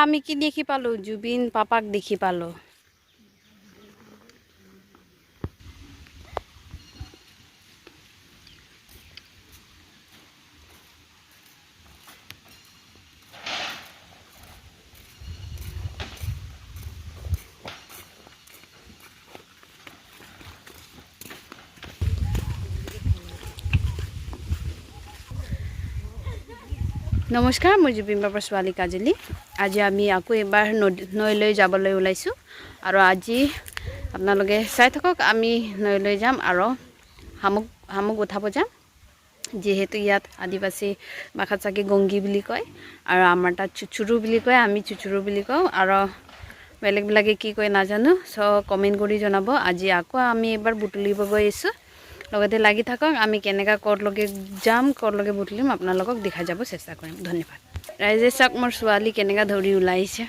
আমি কি দেখি পালো জুবিন পাপাক দেখি পালো নমস্কাৰ মই জুবিন পাপাৰ ছোৱালী কাজলী আজি আমি আকৌ এবাৰ নৈলৈ যাবলৈ ওলাইছো আৰু আজি আপোনালোকে চাই থাকক আমি নৈলৈ যাম আৰু হামুক উঠাব যাম যেহেতু ইয়াত আদিবাসী ভাষাত চাগে গংগী বুলি কয় আৰু আমাৰ তাত চুচুৰু বুলি কয় আমি চুচুৰু বুলি কওঁ আৰু বেলেগবিলাকে কি কয় নাজানো সো কমেন্ট কৰি জনাব আজি আকৌ আমি এবাৰ বুটলিব গৈ আছো লগতে লাগি থাকক আমি কেনেকা কৰলকে যাম কৰলকে বুটলিম আপোনালোকক দেখা যাব চেষ্টা কৰিম ধন্যবাদ ৰাইজে চাওক মোৰ ছোৱালী কেনেকা ধৰি ওলাইছে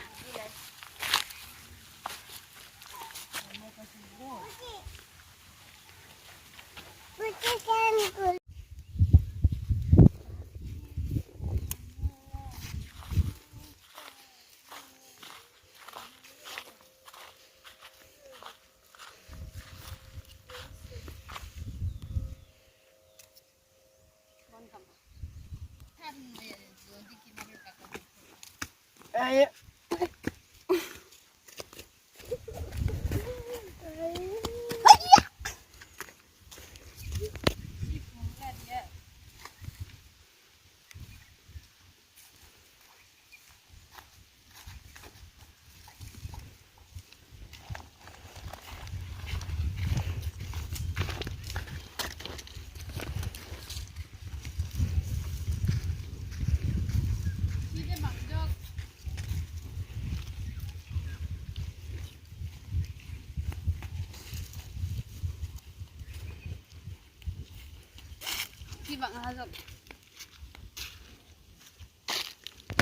Bang hazok.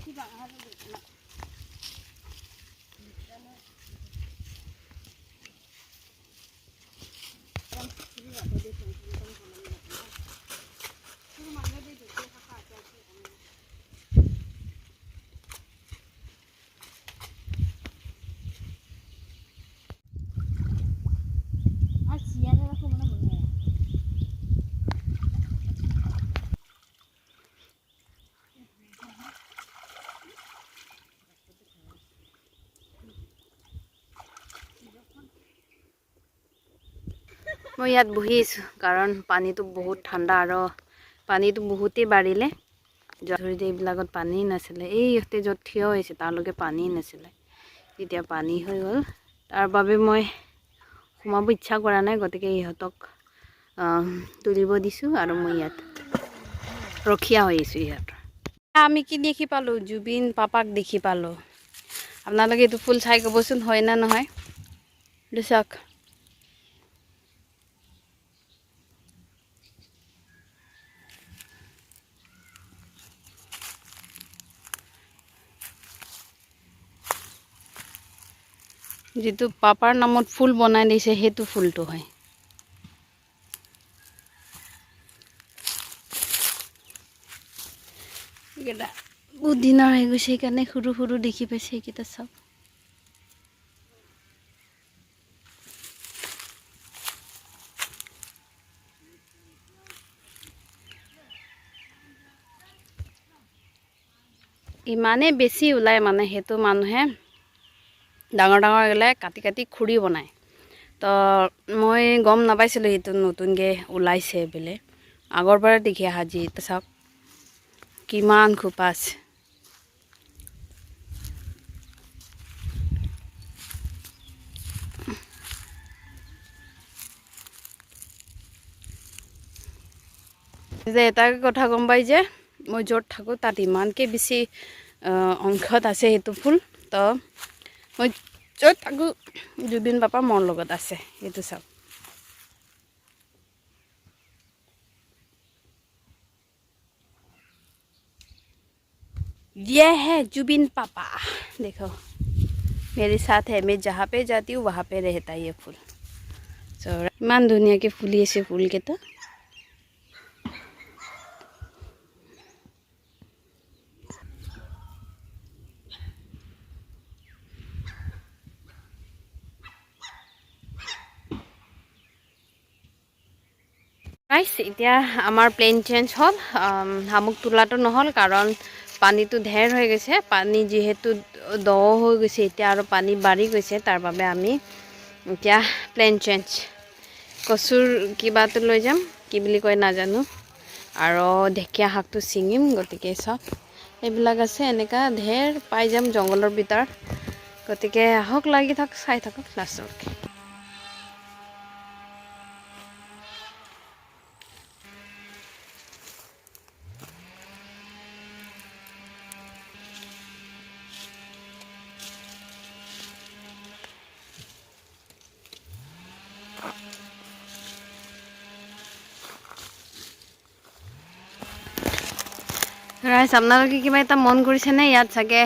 Bang hazok. মই ইয়াত বহি আছো কাৰণ পানীটো বহুত ঠাণ্ডা আৰু পানীটো বহুতেই বাঢ়িলে জৰিতে এইবিলাকত পানী নাছিলে এই ইহঁতে য'ত থিয় হৈছে তালৈকে পানী নাছিলে এতিয়া পানী হৈ গ'ল তাৰ বাবে মই সোমাব ইচ্ছা কৰা নাই গতিকে ইহঁতক তুলিব দিছো আৰু মই ইয়াত ৰখিয়া হৈ আছো ইয়াত আমি কি দেখি পালো জুবিন পাপাক দেখি পালো আপোনালোকে এইটো ফুল চাই ক'বচোন হয় না নহয় চাওক যেটো পাপাৰ নামত ফুল বনাই দিছে হেতু ফুলটো হয় এটা বহুত দিনৰ হৈ গৈছে কাৰণে সৰু সৰু দেখি পাইছে এইকেইটা সব ইমানে বেছি ওলাই মানে হেতু মানুহে ডাঙৰ ডাঙৰ গলে কাটি কাটি খুৰি বনায় তো মই গম নাপাইছিলো হেতু নতুনকে ওলাইছে বলে আগৰ পৰা দেখি হাজি তো সব কিমান খুপাস যে এটা কথা গম পাই যে মই য'ত থাকো তাত ইমানকে বেছি অংশত আছে হেতু ফুল তো মই য'ত থাকো জুবিন পাপা মোৰ লগত আছে হেতু সব ये है जुबिन पापा देखो मेरे साथ है मैं जहाँ पे जाती हूँ वहाँ पे रहता है ये फूल सो मान दुनिया के फूली ऐसे फूल के तो গাইছ এতিয়া আমাৰ প্লেন চেঞ্জ হ'ল শামুক তোলাটো নহ'ল কাৰণ পানীটো ঢেৰ হৈ গৈছে পানী যিহেতু দ হৈ গৈছে এতিয়া আৰু পানী বাঢ়ি গৈছে তাৰ বাবে আমি এতিয়া প্লেন চেঞ্জ কচুৰ কিবাটো লৈ যাম কি বুলি কয় নাজানো আৰু ঢেকীয়া শাকটো ছিঙিম গতিকে চব এইবিলাক আছে এনেকা ঢেৰ পাই যাম জংঘলৰ ভিতৰত গতিকে আহক লাগি থাক চাই থাকক লাষ্টলৈকে ৰাইজ আপোনালোকে কিবা এটা মন কৰিছেনে ইয়াত চাগে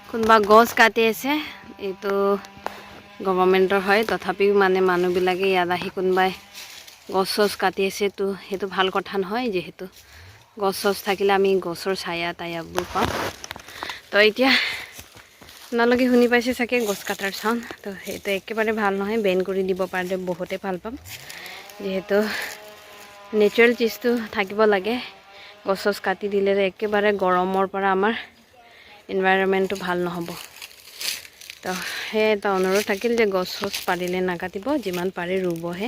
কোনোবা গছ কাটি আছে এইটো গভৰ্ণমেণ্টৰ হয় তথাপিও মানে মানুহবিলাকে ইয়াত আহি কোনোবাই গছ চছ কাটি আছে তো সেইটো ভাল কথা নহয় যিহেতু গছ চছ থাকিলে আমি গছৰ ছায়া তায়াবোৰ পাওঁ তো এতিয়া আপোনালোকে শুনি পাইছে চাগে গছ কাটাৰ চাউণ্ড তো সেইটো একেবাৰে ভাল নহয় বেন কৰি দিব পাৰিলে বহুতেই ভাল পাম যিহেতু নেচাৰেল চিজটো থাকিব লাগে গছ চছ কাটি দিলে একেবাৰে গৰমৰ পৰা আমাৰ এনভাইৰনমেণ্টটো ভাল নহ'ব তো সেই এটা অনুৰোধ থাকিল যে গছ চছ পাৰিলে নাকাটিব যিমান পাৰে ৰুবহে